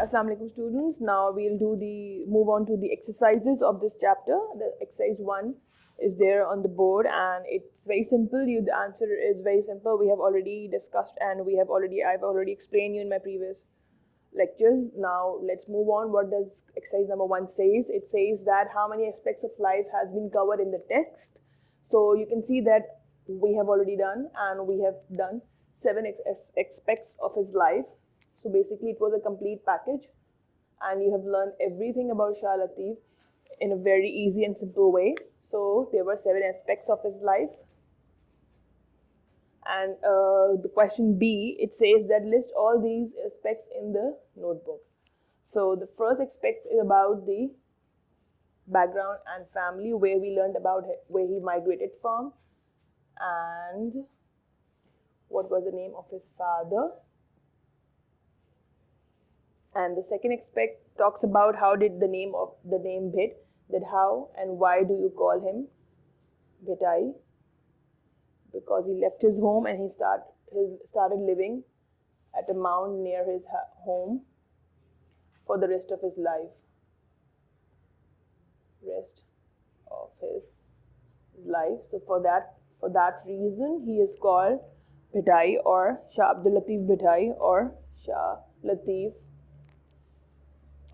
Assalamu alaikum students. Now we'll move on to the exercises of this chapter. The exercise 1 is there on the board and it's very simple. The answer is very simple. We have already discussed and I've already explained you in my previous lectures. Now let's move on. What does exercise number 1 says? It says that how many aspects of life has been covered in the text. So you can see that we have already done, and we have done 7 aspects of his life. So basically it was a complete package, and you have learned everything about Shah Latif in a very easy and simple way. So there were 7 aspects of his life. And the question B, it says that list all these aspects in the notebook. So the first aspect is about the background and family, where we learned about where he migrated from and what was the name of his father. And the second aspect talks about how did the name Bhit, that how and why do you call him Bhitai? Because he left his home and he started living at a mound near his home for the rest of his life. So for that reason he is called Bhitai, or Shah Abdul Latif Bhitai, or Shah Latif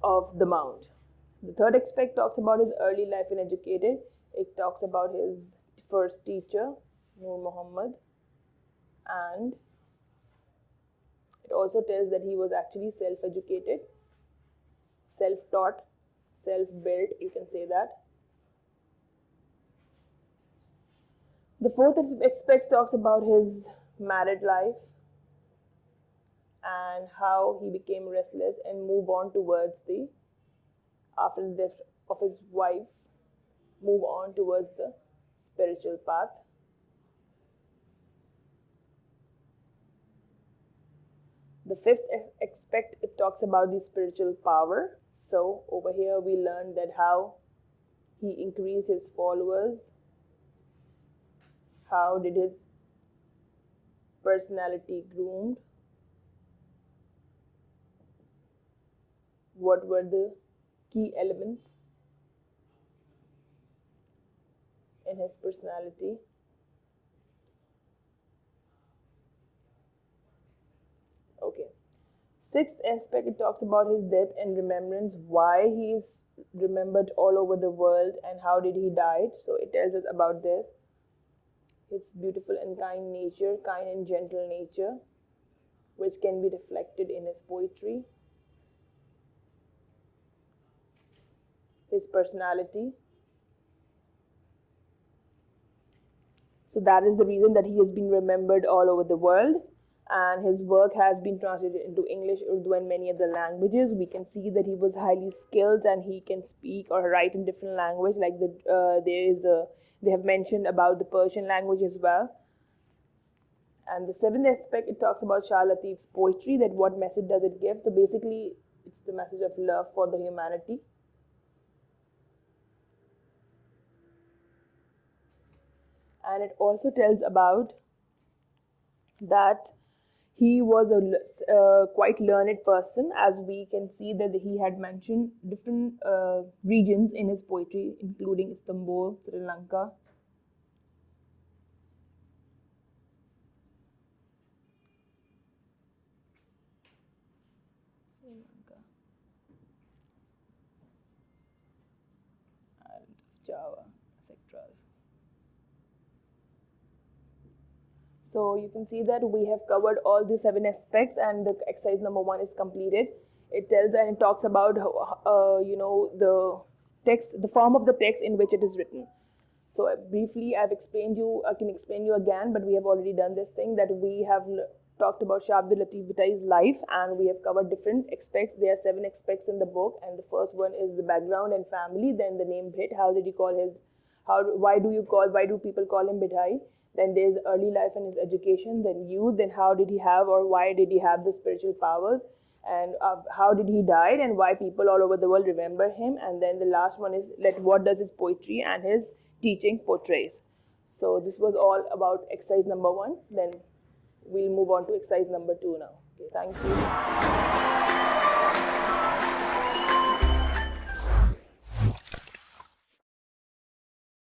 of the Mount. The third aspect talks about his early life and educated. It talks about his first teacher, Nur Muhammad, and it also tells that he was actually self-educated, self-taught, self-built, you can say that. The fourth aspect talks about his married life and how he became restless and moved on towards after the death of his wife, move on towards the spiritual path. The fifth aspect, it talks about the spiritual power. So over here we learned that how he increased his followers, how did his personality groomed, what were the key elements in his personality. Okay. Sixth aspect, it talks about his death and remembrance, why he is remembered all over the world and how did he die. So it tells us about this. His beautiful and kind nature, kind and gentle nature, which can be reflected in his poetry. His personality. So that is the reason that he has been remembered all over the world, and his work has been translated into English, Urdu, and many other languages. We can see that he was highly skilled and he can speak or write in different languages, like they have mentioned about the Persian language as well. And the seventh aspect, it talks about Shah Latif's poetry, that what message does it give. So basically it's the message of love for the humanity. And it also tells about that he was a quite learned person, as we can see that he had mentioned different regions in his poetry, including Istanbul, Sri Lanka. And Java, etc. So you can see that we have covered all the 7 aspects, and the exercise number 1 is completed. It tells and it talks about the text, the form of the text in which it is written. So briefly, I can explain you again, but we have already done this thing, that we have talked about Shah Abdul Latif Bhitai's life, and we have covered different aspects. There are 7 aspects in the book, and the first one is the background and family. Then the name Bhit, how did he call his, why do people call him Bhitai? Then there's early life and his education, then youth, then how did he have or why did he have the spiritual powers, and how did he die and why people all over the world remember him. And then the last one is what does his poetry and his teaching portrays. So this was all about exercise number 1. Then we'll move on to exercise number 2 now. Okay, thank you.